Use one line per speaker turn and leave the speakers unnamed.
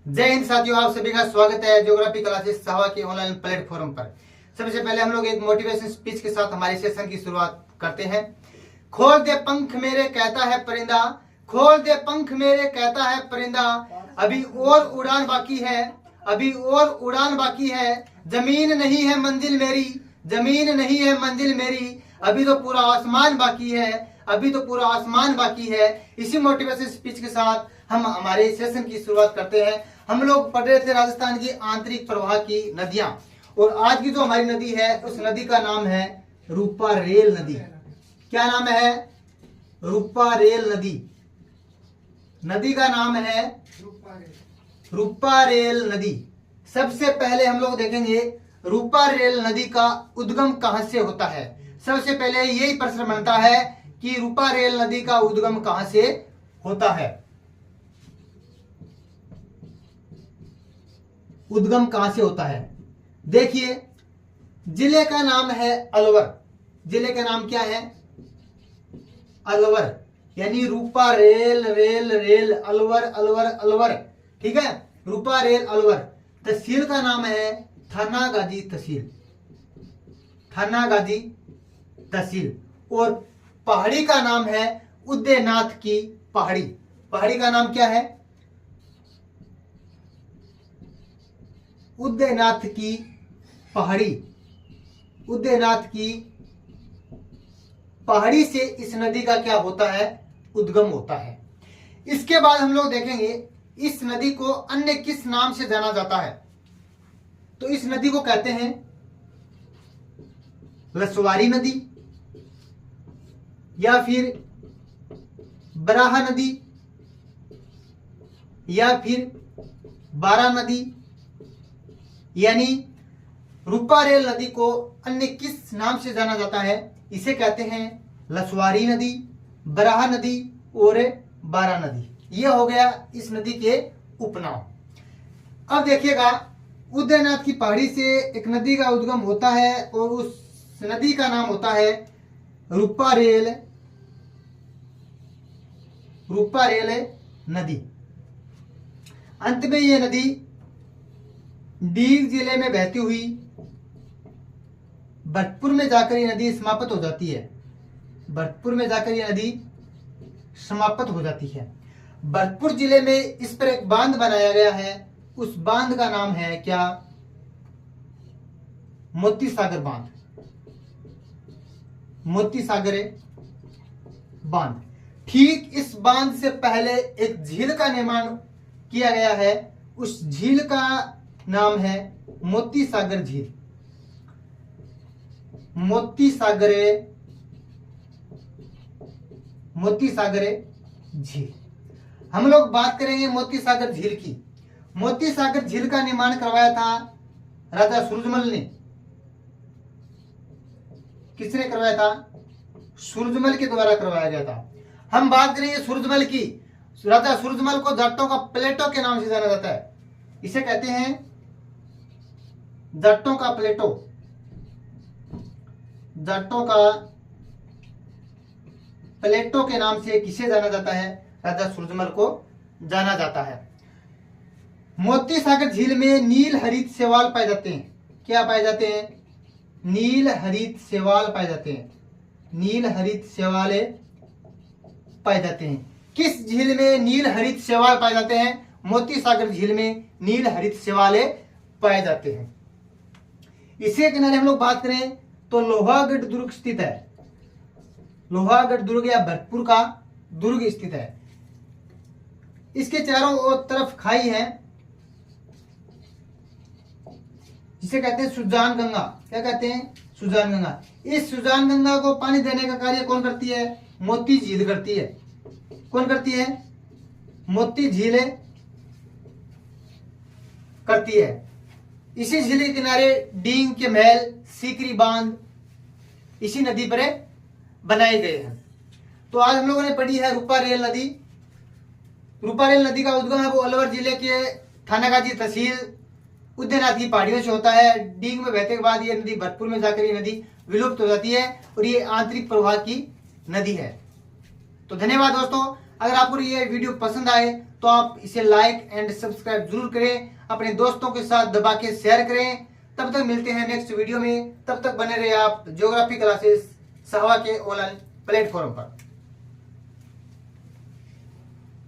जय हिंद साथियों, आप सभी का स्वागत है ज्योग्राफी क्लासेस साहवा के ऑनलाइन प्लेटफॉर्म पर। सबसे पहले हम लोग एक मोटिवेशन स्पीच के साथ हमारे सेशन की शुरुआत करते हैं। खोल दे पंख मेरे कहता है परिंदा, खोल दे पंख मेरे कहता है परिंदा, अभी और उड़ान बाकी है, अभी और उड़ान बाकी है, जमीन नहीं है मंजिल मेरी, जमीन नहीं है मंजिल मेरी, अभी तो पूरा आसमान बाकी है, अभी तो पूरा आसमान बाकी है। इसी मोटिवेशन स्पीच के साथ हम हमारे सेशन की शुरुआत करते हैं। हम लोग पढ़ रहे थे राजस्थान की आंतरिक प्रवाह की नदियां, और आज की जो हमारी नदी है उस नदी का नाम है रूपा रेल नदी। क्या नाम है? रूपा रेल नदी। नदी का नाम है रूपा रेल नदी। सबसे पहले हम लोग देखेंगे रूपा रेल नदी का उद्गम कहां से होता है। सबसे पहले यही प्रश्न बनता है कि रूपा रेल नदी का उद्गम कहां से होता है। उद्गम कहां से होता है? देखिए, जिले का नाम है अलवर। जिले का नाम क्या है? अलवर। यानी Rupa rail rail rail Alwar Alwar Alwar. ठीक है, रूपा रेल अलवर। तहसील का नाम है थानागाजी तहसील, थानागाजी तहसील। और पहाड़ी का नाम है उदयनाथ की पहाड़ी। पहाड़ी का नाम क्या है? उदयनाथ की पहाड़ी। उदयनाथ की पहाड़ी से इस नदी का क्या होता है? उद्गम होता है। इसके बाद हम लोग देखेंगे इस नदी को अन्य किस नाम से जाना जाता है। तो इस नदी को कहते हैं लसवारी नदी, या फिर बराहा नदी, या फिर बारा नदी। यानी रूपा रेल नदी को अन्य किस नाम से जाना जाता है? इसे कहते हैं लसवारी नदी, बराहा नदी और बारा नदी। यह हो गया इस नदी के उपनाम। अब देखिएगा, उदयनाथ की पहाड़ी से एक नदी का उद्गम होता है और उस नदी का नाम होता है रूपा रेल नदी। अंत में यह नदी डीग जिले में बहती हुई भरतपुर में जाकर यह नदी समाप्त हो जाती है। भरतपुर में जाकर यह नदी समाप्त हो जाती है। भरतपुर जिले में इस पर एक बांध बनाया गया है। उस बांध का नाम है क्या? मोती सागर बांध। मोती सागर बांध। ठीक इस बांध से पहले एक झील का निर्माण किया गया है। उस झील का नाम है मोती सागर झील। मोती सागर झील। हम लोग बात करेंगे मोती सागर झील की। मोती सागर झील का निर्माण करवाया था राजा सूरजमल ने। किसने करवाया था? सूरजमल के द्वारा करवाया गया था। हम बात करेंगे सूरजमल की। राजा सूरजमल को जाटों का प्लेटो के नाम से जाना जाता है। इसे कहते हैं जाटों का प्लेटो। जाटों का प्लेटो के नाम से किसे जाना जाता है? राजा सूरजमल को जाना जाता है। मोती सागर झील में नील हरित शैवाल पाए जाते हैं। क्या पाए जाते हैं? नील हरित शैवाल पाए जाते हैं। नील हरित शैवाल पाए जाते हैं। किस झील में नील हरित शैवाल पाए जाते हैं? मोती सागर झील में नील हरित शैवाल पाए जाते हैं। इसी किनारे हम लोग बात करें तो लोहागढ़ दुर्ग स्थित है। लोहागढ़ दुर्ग या भरतपुर का दुर्ग स्थित है। इसके चारों ओर तरफ खाई है जिसे कहते हैं सुजान गंगा। क्या कहते हैं? सुजान गंगा। इस सुजान गंगा को पानी देने का कार्य कौन करती है? मोती झील करती है। कौन करती है? मोती झील करती है। इसी झील के किनारे डींग के महल, सीकरी बांध इसी नदी पर बनाए गए हैं। तो आज हम लोगों ने पढ़ी है रूपा रेल नदी। रूपा रेल नदी का उद्गम है वो अलवर जिले के थानागाजी तहसील उदयनाथ की पहाड़ियों से होता है। डींग में बहने के बाद ये नदी भरतपुर में जाकर ये नदी विलुप्त हो जाती है और ये आंतरिक प्रवाह की नदी है। तो धन्यवाद दोस्तों। अगर आपको ये वीडियो पसंद आए तो आप इसे लाइक एंड सब्सक्राइब जरूर करें, अपने दोस्तों के साथ दबा के शेयर करें। तब तक मिलते हैं नेक्स्ट वीडियो में, तब तक बने रहिए आप ज्योग्राफी क्लासेस सहवा के ऑनलाइन प्लेटफॉर्म पर।